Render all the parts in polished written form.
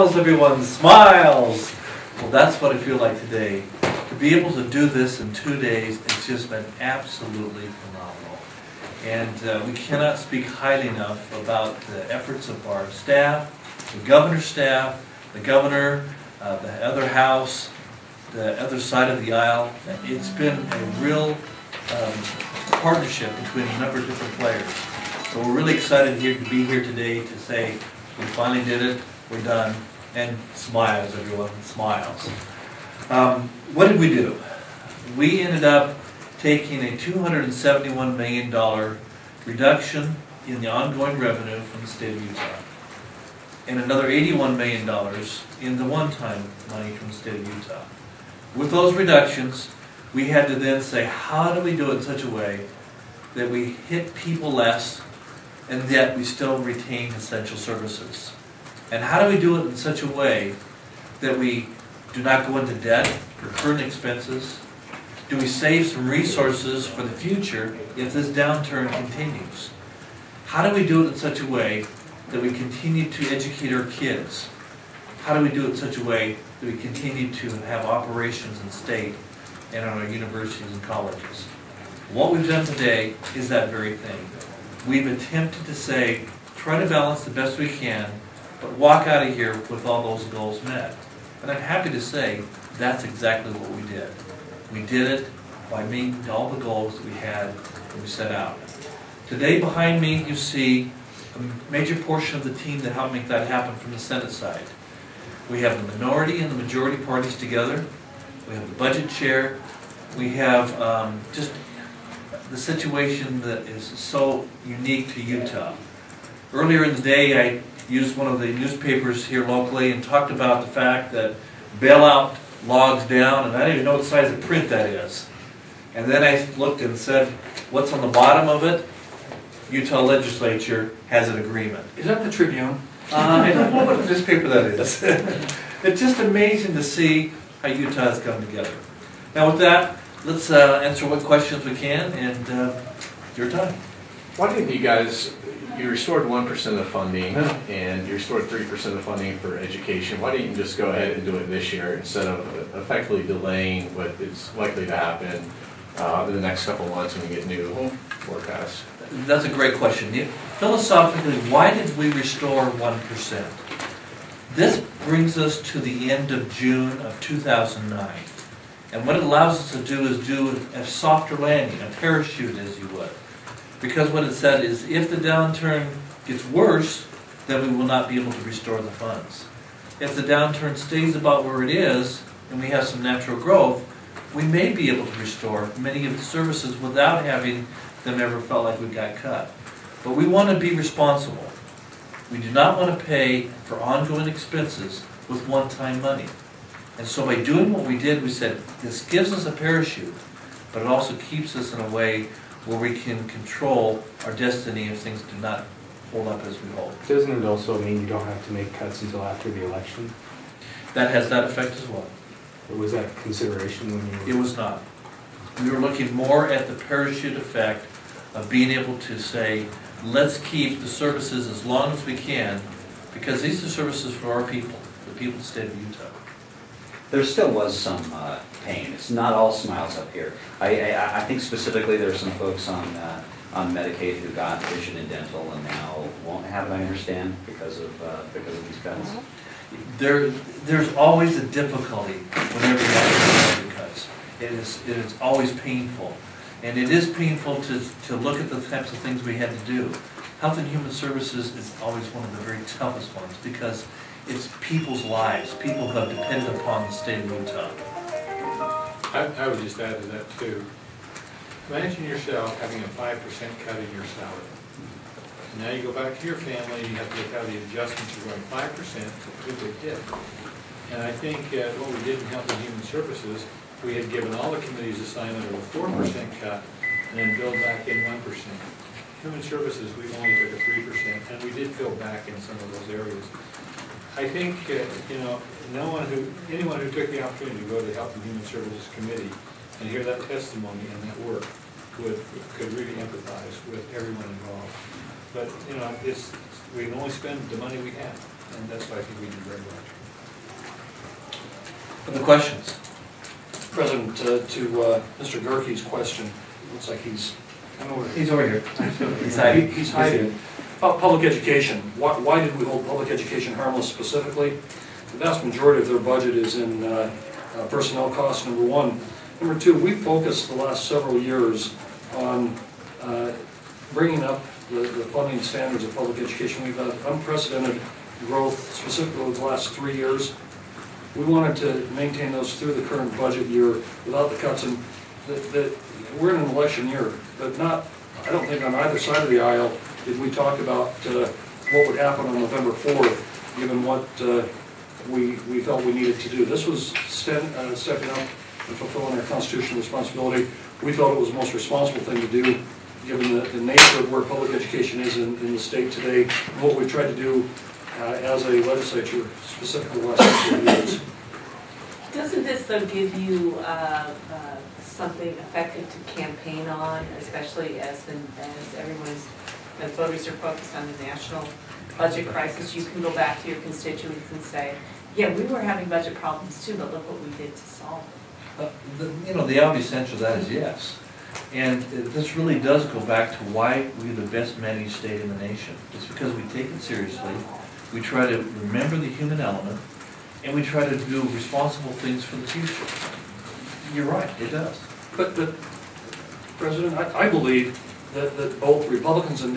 Smiles, everyone, smiles! Well, that's what I feel like today. To be able to do this in 2 days, it's just been absolutely phenomenal. And we cannot speak highly enough about the efforts of our staff, the governor's staff, the governor, the other house, the other side of the aisle. It's been a real partnership between a number of different players. So we're really excited here to be here today to say we finally did it, we're done, and smiles, everyone, smiles. What did we do? We ended up taking a $271 million reduction in the ongoing revenue from the state of Utah, and another $81 million in the one-time money from the state of Utah. With those reductions, we had to then say, how do we do it in such a way that we hit people less and yet we still retain essential services? And how do we do it in such a way that we do not go into debt for current expenses? Do we save some resources for the future if this downturn continues? How do we do it in such a way that we continue to educate our kids? How do we do it in such a way that we continue to have operations in state and on our universities and colleges? What we've done today is that very thing. We've attempted to say, try to balance the best we can, but walk out of here with all those goals met. And I'm happy to say that's exactly what we did. We did it by meeting all the goals that we had when we set out. Today behind me you see a major portion of the team that helped make that happen from the Senate side. We have the minority and the majority parties together. We have the budget chair. We have just the situation that is so unique to Utah. Earlier in the day I used one of the newspapers here locally and talked about the fact that bailout logs down, and I don't even know what size of print that is. And then I looked and said, what's on the bottom of it? Utah legislature has an agreement. Is that the Tribune? I don't know what newspaper that is. It's just amazing to see how Utah has come together. Now with that, let's answer what questions we can, and your time. Why didn't you guys, you restored 1% of funding and you restored 3% of funding for education. Why didn't you just go ahead and do it this year instead of effectively delaying what is likely to happen in the next couple of months when we get new forecasts? That's a great question. Philosophically, why did we restore 1%? This brings us to the end of June of 2009. And what it allows us to do is do a softer landing, a parachute as you would. Because what it said is if the downturn gets worse, then we will not be able to restore the funds. If the downturn stays about where it is and we have some natural growth, we may be able to restore many of the services without having them ever felt like we got cut. But we want to be responsible. We do not want to pay for ongoing expenses with one-time money. And so by doing what we did, we said, this gives us a parachute, but it also keeps us in a way where we can control our destiny if things do not hold up as we hope. Doesn't it also mean you don't have to make cuts until after the election? That has that effect as well. Or was that consideration when you were... It was not. We were looking more at the parachute effect of being able to say, let's keep the services as long as we can, because these are services for our people, the people of the state of Utah. There still was some pain. It's not all smiles up here. I think specifically there are some folks on Medicaid who got vision and dental and now won't have it, I understand, because of these cuts. There's always a difficulty whenever you have to make cuts. It is always painful. And it is painful to look at the types of things we had to do. Health and Human Services is always one of the very toughest ones because it's people's lives, people who have depended upon the state of Utah. I would just add to that too. Imagine yourself having a 5% cut in your salary. Now you go back to your family and you have to look how the adjustments are going. 5% is a pretty big hit. And I think what we did in Health and Human Services, we had given all the committees assignment of a 4% cut and then build back in 1%. Human Services, we only took a 3%, and we did fill back in some of those areas. I think, anyone who took the opportunity to go to the Health and Human Services Committee and hear that testimony and that work could really empathize with everyone involved. But, we can only spend the money we have, and that's why I think we did very much. Other questions? President, to Mr. Gerke's question, looks like he's He's over here. He's hiding. Public education, why did we hold public education harmless specifically? The vast majority of their budget is in personnel costs, number one. Number two, we focused the last several years on bringing up the funding standards of public education. We've had unprecedented growth, specifically over the last 3 years. We wanted to maintain those through the current budget year without the cuts. And we're in an election year, but not, I don't think on either side of the aisle did we talk about what would happen on November 4th, given what we felt we needed to do. This was stepping up and fulfilling our constitutional responsibility. We felt it was the most responsible thing to do, given the nature of where public education is in the state today, and what we tried to do as a legislature, specifically the last couple of years. Doesn't this, though, give you something effective to campaign on, especially as everyone's, the voters are focused on the national budget crisis? You can go back to your constituents and say, yeah, we were having budget problems too, but look what we did to solve it. The obvious answer to that is yes. And this really does go back to why we're the best managed state in the nation. It's because we take it seriously, we try to remember the human element, and we try to do responsible things for the future. You're right, it does. But President, I believe that both Republicans and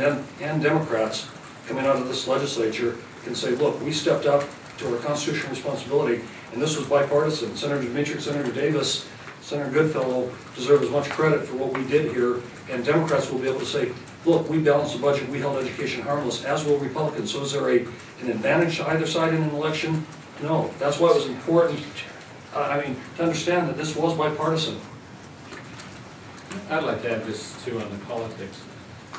Democrats coming out of this legislature can say, look, we stepped up to our constitutional responsibility, and this was bipartisan. Senator Dmytryk, Senator Davis, Senator Goodfellow deserve as much credit for what we did here, and Democrats will be able to say, look, we balanced the budget, we held education harmless, as will Republicans. So is there an advantage to either side in an election? No. That's why it was important, to understand that this was bipartisan. I'd like to add this too on the politics.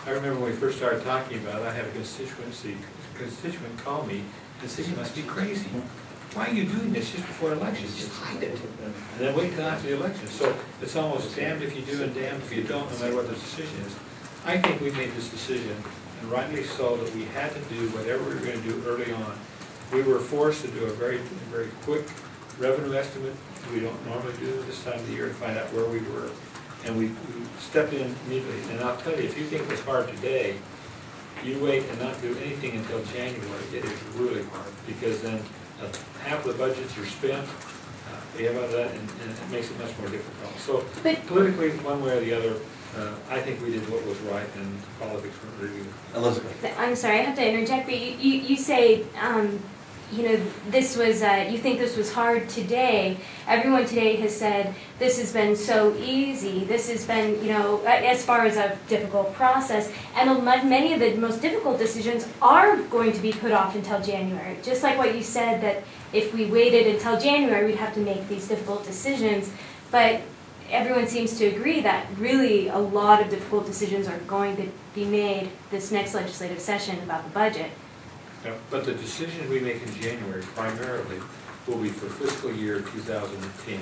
I remember when we first started talking about it, I had a constituent call me and said, you must be crazy. Why are you doing this just before elections? Just hide it. And then wait till after the election. So it's almost damned if you do and damned if you don't, no matter what the decision is. I think we made this decision, and rightly so, that we had to do whatever we were going to do early on. We were forced to do a very, very quick revenue estimate. We don't normally do it this time of the year to find out where we were. And we stepped in immediately. And I'll tell you, if you think it was hard today, you wait and not do anything until January. It is really hard, because then half the budgets are spent. You have that, and it makes it much more difficult. So politically, one way or the other, I think we did what was right, and politics weren't really good. Elizabeth. I'm sorry, I have to interject, but you say, this was, you think this was hard today. Everyone today has said, this has been so easy. This has been, as far as a difficult process. And many of the most difficult decisions are going to be put off until January. Just like what you said, that if we waited until January, we'd have to make these difficult decisions. But everyone seems to agree that really a lot of difficult decisions are going to be made this next legislative session about the budget. Yeah, but the decision we make in January primarily will be for fiscal year 2010.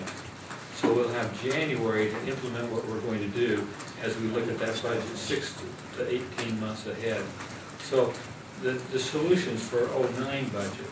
So we'll have January to implement what we're going to do as we look at that budget 6 to 18 months ahead. So the solutions for 09 budget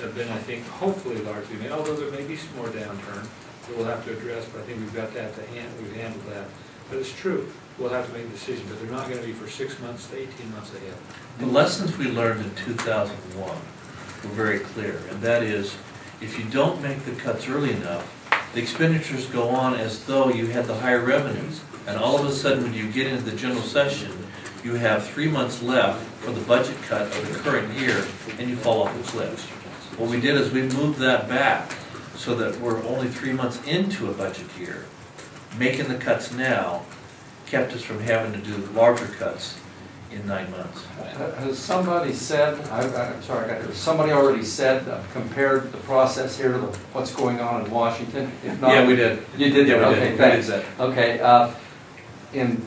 have been, I think, hopefully largely made, although there may be some more downturn that we'll have to address, but I think we've got that to we've handled that. But it's true, we'll have to make a decision, but they're not going to be for 6 months to 18 months ahead. The lessons we learned in 2001 were very clear, and that is, if you don't make the cuts early enough, the expenditures go on as though you had the higher revenues, and all of a sudden when you get into the general session, you have 3 months left for the budget cut of the current year, and you fall off the cliff. What we did is we moved that back so that we're only 3 months into a budget year. Making the cuts now kept us from having to do larger cuts in 9 months. Has somebody said, I'm sorry, somebody already said, compared the process here to what's going on in Washington? If not, yeah, we did. You did? Yeah, we okay, did. Thanks. We did that. Okay,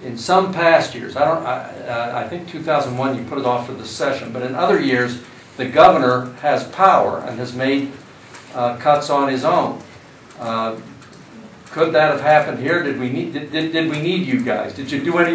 in some past years, I think 2001 you put it off for the session, but in other years, the governor has power and has made cuts on his own. Could that have happened here? Did we need you guys? Did you do any